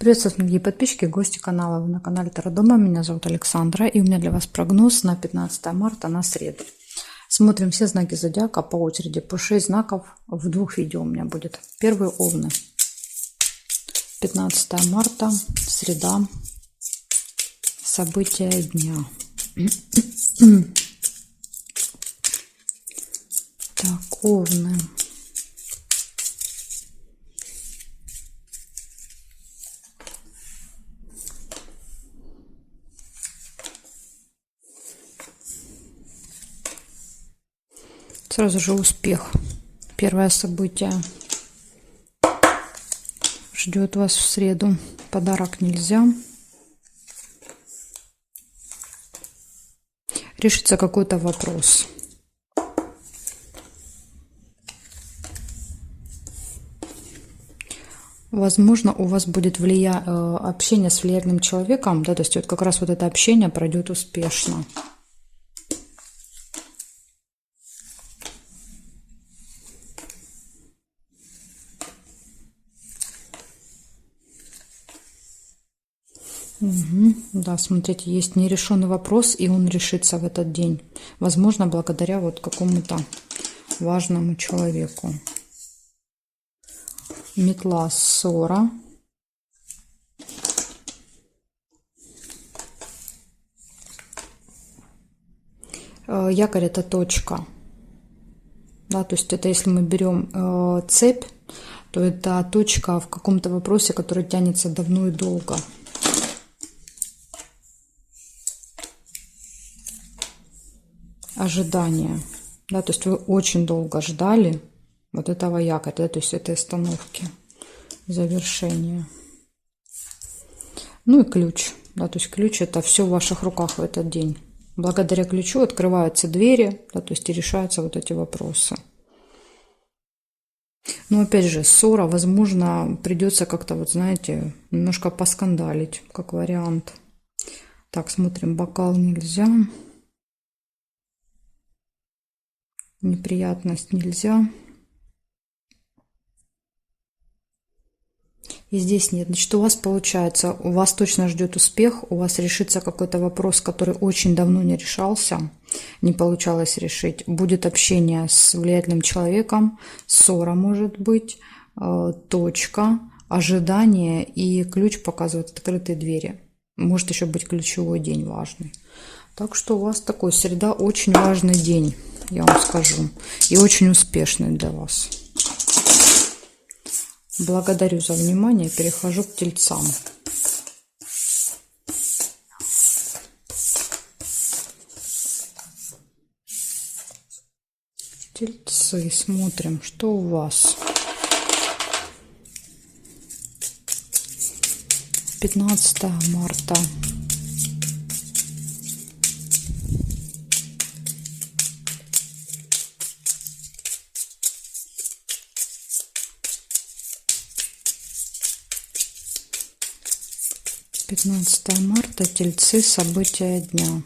Приветствую, дорогие подписчики, гости канала. Вы на канале Таро Дома. Меня зовут Александра, и у меня для вас прогноз на 15 марта, на среду. Смотрим все знаки зодиака по очереди, по 6 знаков в двух видео у меня будет. Первый — Овны. 15 марта, среда, события дня. Так, Овны. Сразу же успех. Первое событие ждет вас в среду. Подарок нельзя. Решится какой-то вопрос. Возможно, у вас будет общение с влиятельным человеком, да, то есть вот как раз вот это общение пройдет успешно. Да, смотрите, есть нерешенный вопрос, и он решится в этот день. Возможно, благодаря вот какому-то важному человеку. Метла, ссора. Якорь — это точка. Да, то есть это если мы берем цепь, то это точка в каком-то вопросе, который тянется давно и долго. Ожидание. Да, то есть вы очень долго ждали вот этого якоря, да, то есть этой остановки, завершения. Ну и ключ. Да, то есть ключ — это все в ваших руках в этот день. Благодаря ключу открываются двери, да, то есть и решаются вот эти вопросы. Но опять же, ссора, возможно, придется как-то, вот знаете, немножко поскандалить, как вариант. Так, смотрим, бокал нельзя. Неприятность нельзя. И здесь нет. Значит, у вас получается, у вас точно ждет успех, у вас решится какой-то вопрос, который очень давно не решался, не получалось решить. Будет общение с влиятельным человеком, ссора может быть, точка, ожидание, и ключ показывает открытые двери. Может еще быть ключевой день важный. Так что у вас такой среда, очень важный день, я вам скажу, и очень успешный для вас. Благодарю за внимание. Перехожу к тельцам. Тельцы, смотрим, что у вас. 15 марта. Пятнадцатое марта, тельцы, события дня.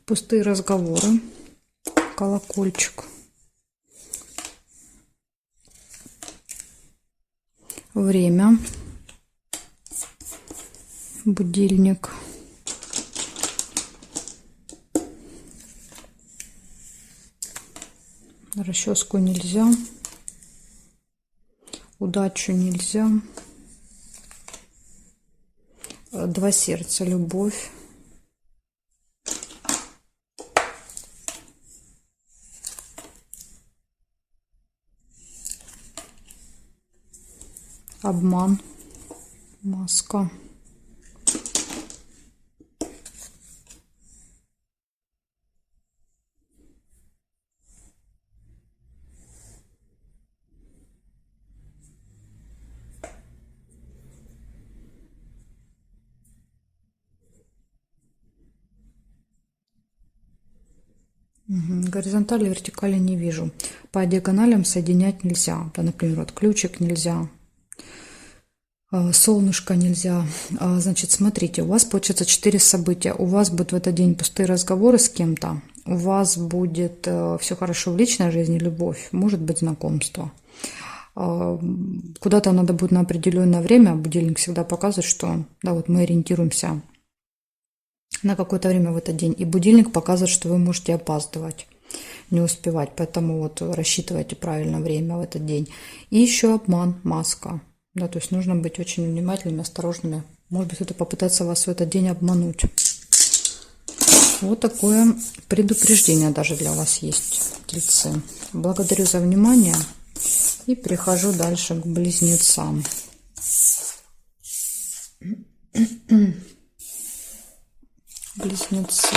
Пустые разговоры, колокольчик. Время, будильник. Расческу нельзя, удачу нельзя. Два сердца, любовь. Обман, маска. Горизонтали, вертикали не вижу. По диагоналям соединять нельзя. Да, например, вот ключик нельзя, солнышко нельзя. Значит, смотрите, у вас получается 4 события. У вас будут в этот день пустые разговоры с кем-то. У вас будет все хорошо в личной жизни, любовь, может быть, знакомство. Куда-то надо будет на определенное время. Будильник всегда показывает, что да, вот мы ориентируемся на какое-то время в этот день. И будильник показывает, что вы можете опаздывать, не успевать. Поэтому вот рассчитывайте правильно время в этот день. И еще обман, маска. Да, то есть нужно быть очень внимательными, осторожными. Может быть, кто-то попытается вас в этот день обмануть. Вот такое предупреждение даже для вас есть, тельцы. Благодарю за внимание. И перехожу дальше к близнецам. Близнецы.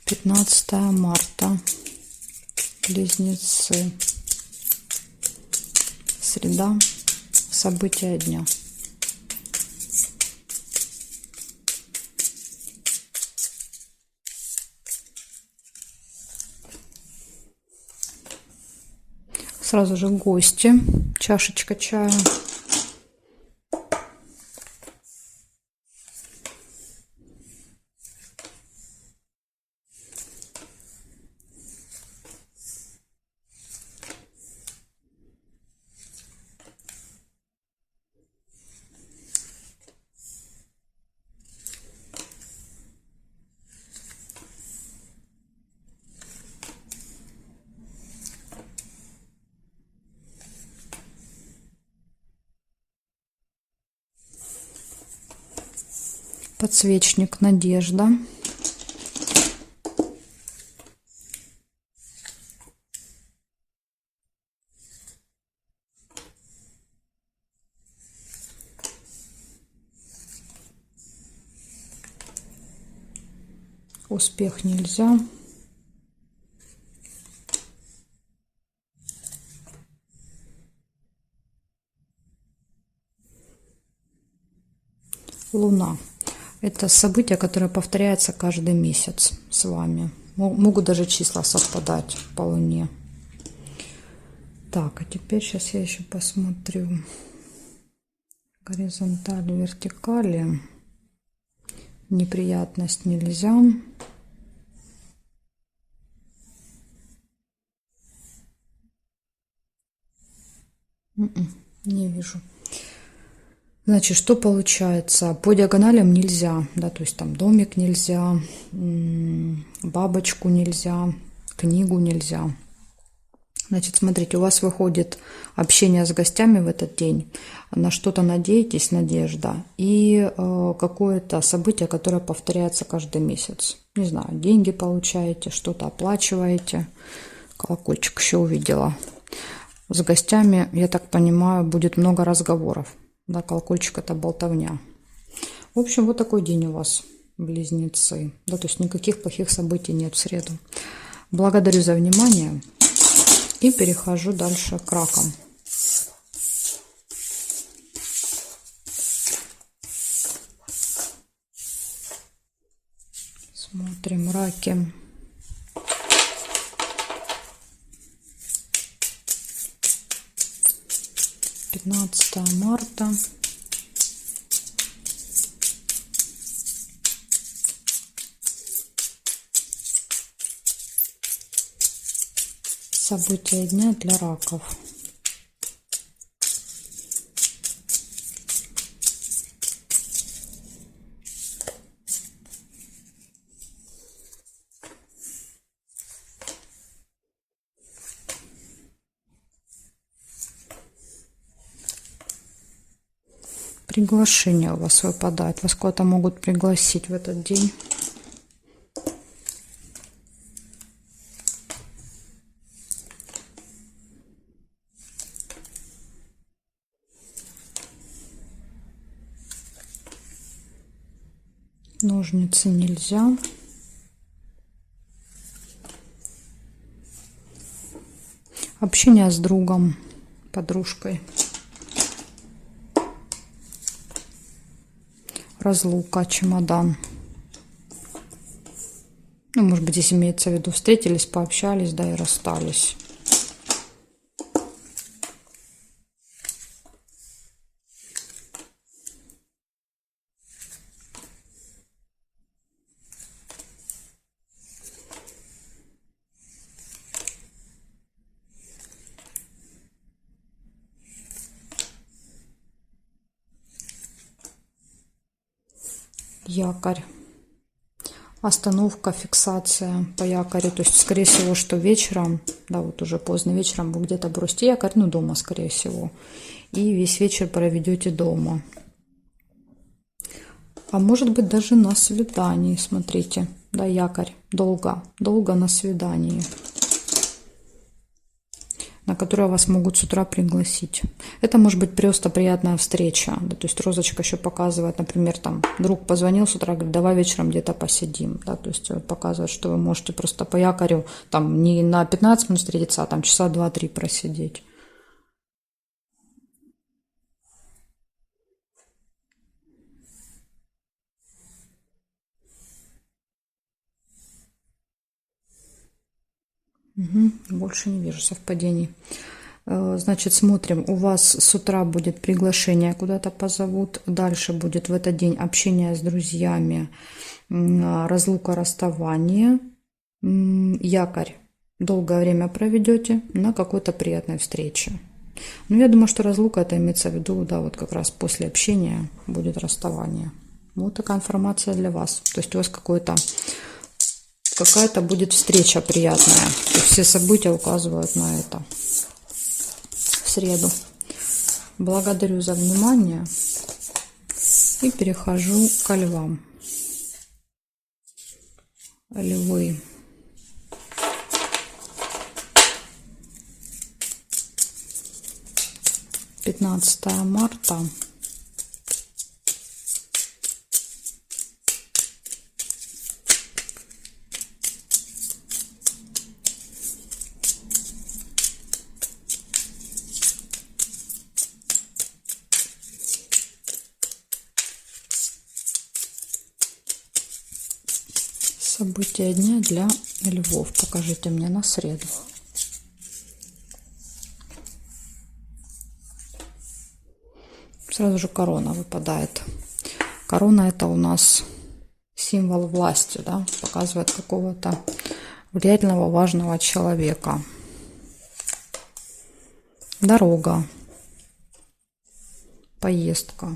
Пятнадцатое марта. Близнецы. Среда. События дня. Сразу же гости. Чашечка чая. Подсвечник Надежда. Успех нельзя. Луна. Это событие, которое повторяется каждый месяц с вами. Могут даже числа совпадать по Луне. Так, а теперь сейчас я еще посмотрю. Горизонтали, вертикали. Неприятность нельзя. Не вижу. Значит, что получается? По диагоналям нельзя, да, то есть там домик нельзя, бабочку нельзя, книгу нельзя. Значит, смотрите, у вас выходит общение с гостями в этот день, на что-то надеетесь, надежда, и какое-то событие, которое повторяется каждый месяц. Не знаю, деньги получаете, что-то оплачиваете. Колокольчик еще увидела. С гостями, я так понимаю, будет много разговоров. Да, колокольчик — это болтовня. В общем, вот такой день у вас, близнецы. Да, то есть никаких плохих событий нет в среду. Благодарю за внимание. И перехожу дальше к ракам. Смотрим раки. Пятнадцатое марта. События дня для раков. Приглашение у вас выпадает. Вас куда-то могут пригласить в этот день. Ножницы нельзя. Общение с другом, подружкой. разлука, чемодан. Ну, может быть, здесь имеется в виду, встретились, пообщались, да, и расстались. Якорь. Остановка, фиксация по якорю. То есть, скорее всего, что вечером, да, вот уже поздно вечером вы где-то бросите якорь, ну, дома, скорее всего. И весь вечер проведете дома. А может быть, даже на свидании, смотрите. Да, якорь. Долго. Долго на свидании, на которое вас могут с утра пригласить. Это может быть просто приятная встреча. Да, то есть розочка еще показывает, например, там друг позвонил с утра, говорит, давай вечером где-то посидим. Да, то есть показывает, что вы можете просто по якорю там не на 15 минут встретиться, а там часа 2-3 просидеть. Угу, больше не вижу совпадений. Значит, смотрим, у вас с утра будет приглашение, куда-то позовут, дальше будет в этот день общение с друзьями, разлука, расставание, якорь, долгое время проведете на какой-то приятной встрече. Ну, я думаю, что разлука, это имеется в виду, да, вот как раз после общения будет расставание. Вот такая информация для вас. То есть у вас какая-то будет встреча приятная. То есть все события указывают на это. В среду. Благодарю за внимание и перехожу к львам. Львы. Пятнадцатое марта. События дня для львов. Покажите мне на среду. Сразу же корона выпадает. Корона — это у нас символ власти, да, показывает какого-то влиятельного, важного человека. Дорога. Поездка.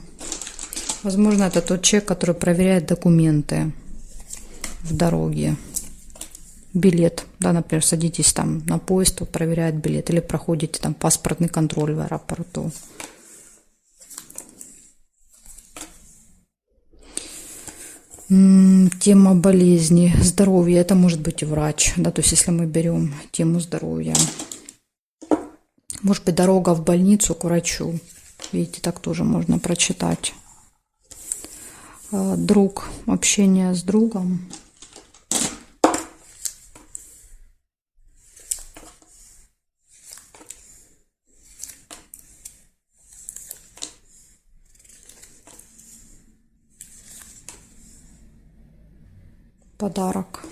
Возможно, это тот человек, который проверяет документы в дороге. Билет, да, например, садитесь там на поезд, вот проверяет билет, или проходите там паспортный контроль в аэропорту. Тема болезни, здоровья, это может быть и врач, да, то есть если мы берем тему здоровья. Может быть, дорога в больницу к врачу, видите, так тоже можно прочитать. Друг, общение с другом. Подарок.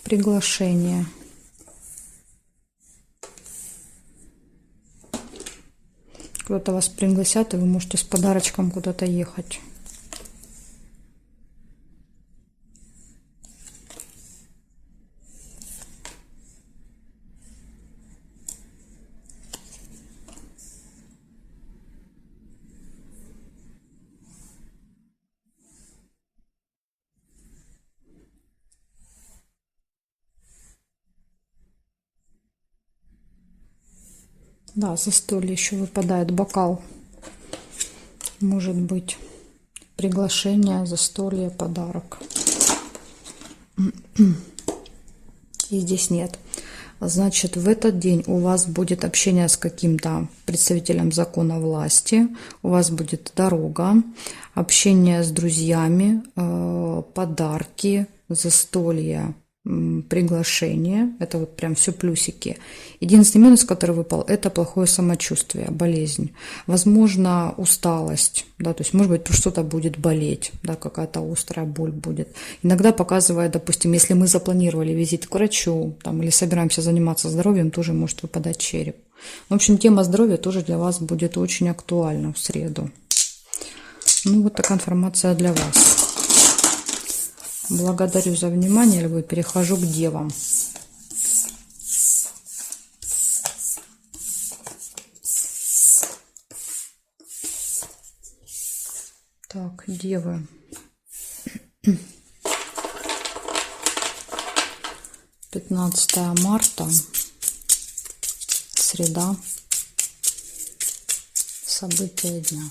Приглашение. Куда-то вас пригласят, и вы можете с подарочком куда-то ехать. Да, застолье еще выпадает, бокал. Может быть, приглашение, застолье, подарок. И здесь нет. Значит, в этот день у вас будет общение с каким-то представителем закона власти, у вас будет дорога, общение с друзьями, подарки, застолье, приглашение. Это вот прям все плюсики. Единственный минус, который выпал, это плохое самочувствие, болезнь. Возможно, усталость, да, то есть, может быть, что-то будет болеть, да, какая-то острая боль будет. Иногда показывает, допустим, если мы запланировали визит к врачу, там, или собираемся заниматься здоровьем, тоже может выпадать череп. В общем, тема здоровья тоже для вас будет очень актуальна в среду. Ну, вот такая информация для вас. Благодарю за внимание, львы. Перехожу к девам. Так, девы. 15 марта, среда, события дня.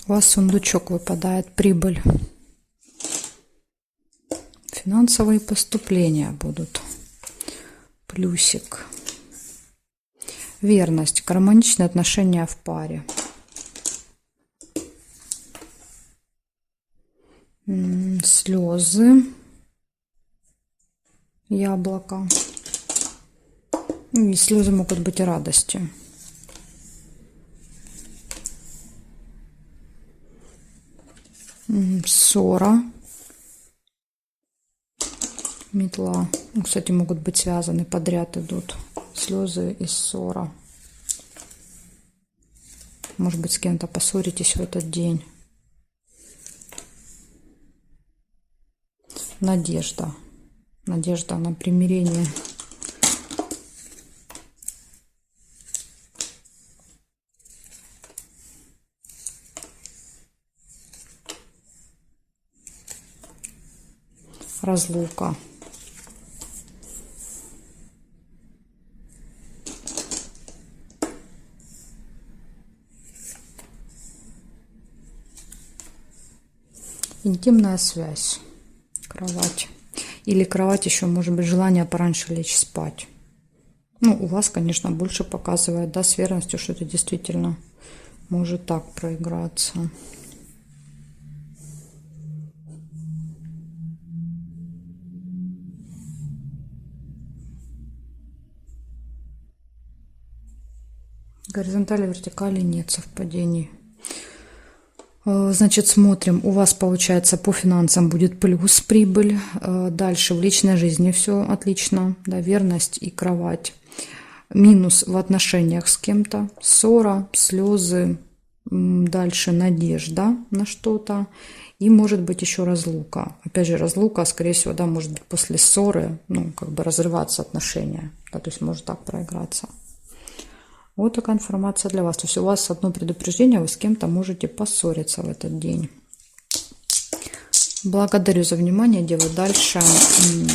У вас сундучок выпадает, прибыль. Финансовые поступления будут. Плюсик. Верность, гармоничные отношения в паре. Слезы. Яблоко. И слезы могут быть и радостью. Ссора, метла. Кстати, могут быть связаны, подряд идут слезы и ссора. Может быть, с кем-то поссоритесь в этот день. Надежда. Надежда на примирение. Разлука. Интимная связь. Кровать. Или кровать еще может быть желание пораньше лечь спать. Ну, у вас, конечно, больше показывает, да, с верностью, что это действительно может так проиграться. Горизонтали, вертикали нет совпадений. Значит, смотрим. У вас, получается, по финансам будет плюс прибыль. Дальше в личной жизни все отлично. Да, верность и кровать. Минус в отношениях с кем-то. Ссора, слезы. Дальше надежда на что-то. И может быть еще разлука. Опять же, разлука, скорее всего, да, может быть после ссоры, ну, как бы разрываться отношения. Да, то есть может так проиграться. Вот такая информация для вас. То есть у вас одно предупреждение, вы с кем-то можете поссориться в этот день. Благодарю за внимание, девы. Дальше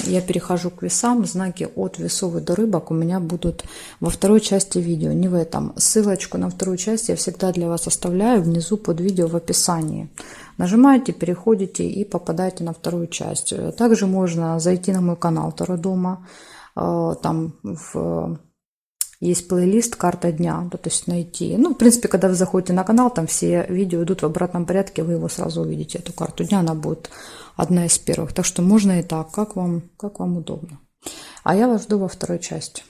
я перехожу к весам. Знаки от весов и до рыбок у меня будут во второй части видео, не в этом. Ссылочку на вторую часть я всегда для вас оставляю внизу под видео в описании. Нажимаете, переходите и попадаете на вторую часть. Также можно зайти на мой канал Таро Дома. Там есть плейлист «Карта дня», то есть найти. Ну, в принципе, когда вы заходите на канал, там все видео идут в обратном порядке, вы его сразу увидите, эту карту дня, она будет одна из первых. Так что можно и так, как вам удобно. А я вас жду во второй части.